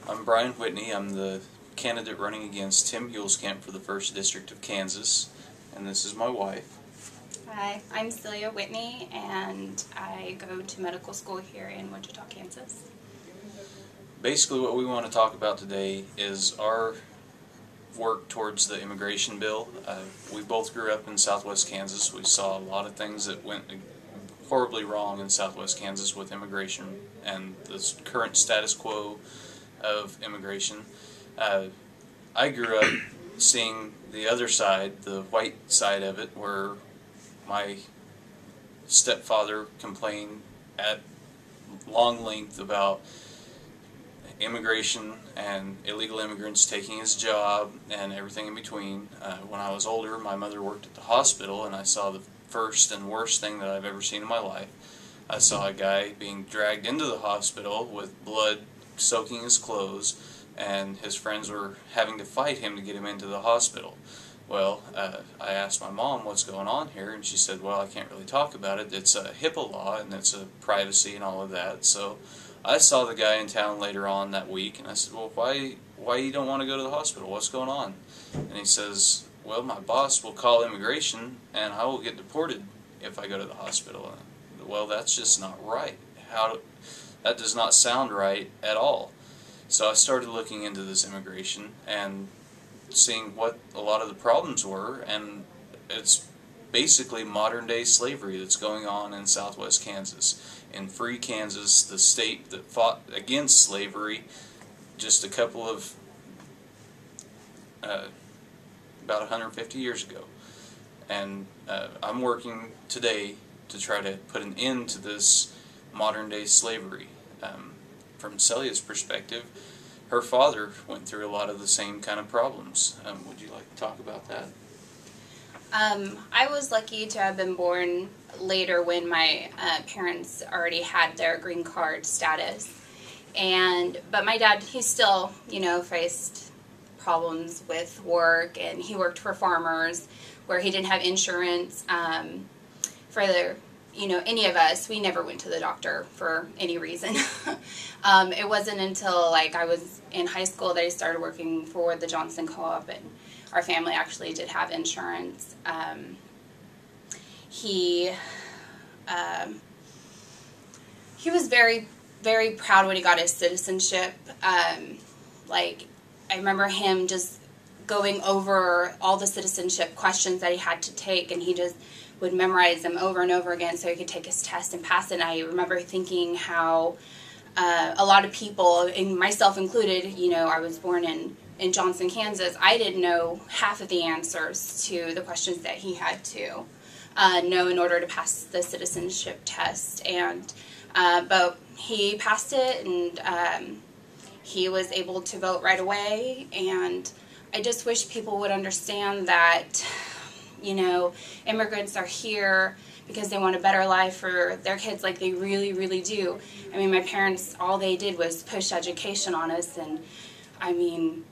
I'm Brian Whitney. I'm the candidate running against Tim Huelskamp for the 1st District of Kansas, and this is my wife. Hi, I'm Celia Whitney, and I go to medical school here in Wichita, Kansas. Basically what we want to talk about today is our work towards the immigration bill. We both grew up in southwest Kansas. We saw a lot of things that went horribly wrong in southwest Kansas with immigration and the current status quo of immigration. I grew up seeing the other side, the white side of it, where my stepfather complained at long length about immigration and illegal immigrants taking his job and everything in between. When I was older, my mother worked at the hospital, and I saw the first and worst thing that I've ever seen in my life. I saw a guy being dragged into the hospital with blood soaking his clothes, and his friends were having to fight him to get him into the hospital. Well, I asked my mom what's going on here, and she said, well, I can't really talk about it. It's a HIPAA law, and it's a privacy and all of that. So I saw the guy in town later on that week, and I said, well, why you don't want to go to the hospital? What's going on? And he says, well, my boss will call immigration, and I will get deported if I go to the hospital. Well, that's just not right. That does not sound right at all. So I started looking into this immigration and seeing what a lot of the problems were, and it's basically modern-day slavery that's going on in southwest Kansas. In free Kansas, the state that fought against slavery just a couple of, about 150 years ago. And I'm working today to try to put an end to this modern-day slavery. From Celia's perspective, her father went through a lot of the same kind of problems. Would you like to talk about that? I was lucky to have been born later when my parents already had their green card status. But my dad, he still, faced problems with work, and he worked for farmers where he didn't have insurance. For any of us, we never went to the doctor for any reason. It wasn't until I was in high school that I started working for the Johnson Co-op, and our family actually did have insurance. He was very, very proud when he got his citizenship. I remember him just going over all the citizenship questions that he had to take, and he just would memorize them over and over again so he could take his test and pass it. And I remember thinking how a lot of people, and myself included, I was born in Johnson, Kansas, I didn't know half of the answers to the questions that he had to know in order to pass the citizenship test. But he passed it, and he was able to vote right away. And I just wish people would understand that, immigrants are here because they want a better life for their kids, like they really, really do. I mean, my parents, all they did was push education on us, and I mean,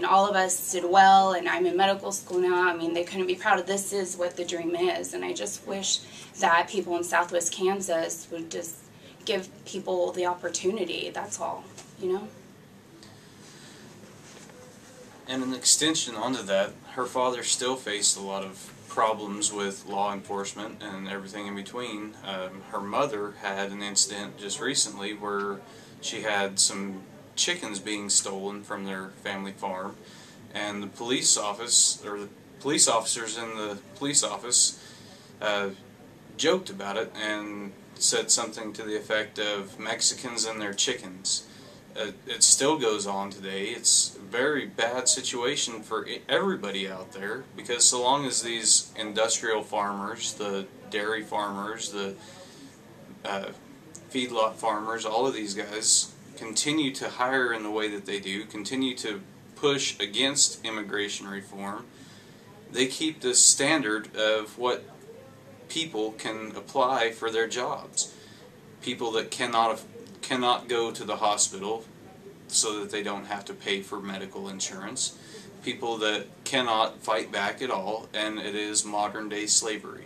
all of us did well, and I'm in medical school now. I mean, they couldn't be proud of this. Is what the dream is, and I just wish that people in southwest Kansas would just give people the opportunity. That's all, And an extension onto that, her father still faced a lot of problems with law enforcement and everything in between. Her mother had an incident just recently where she had some chickens being stolen from their family farm, and the police office, or the police officers in the police office, joked about it and said something to the effect of Mexicans and their chickens. It still goes on today. It's a very bad situation for everybody out there, because so long as these industrial farmers, the dairy farmers, the feedlot farmers, all of these guys continue to hire in the way that they do, continue to push against immigration reform, they keep this standard of what people can apply for their jobs. People that cannot go to the hospital so that they don't have to pay for medical insurance. People that cannot fight back at all, and it is modern day slavery.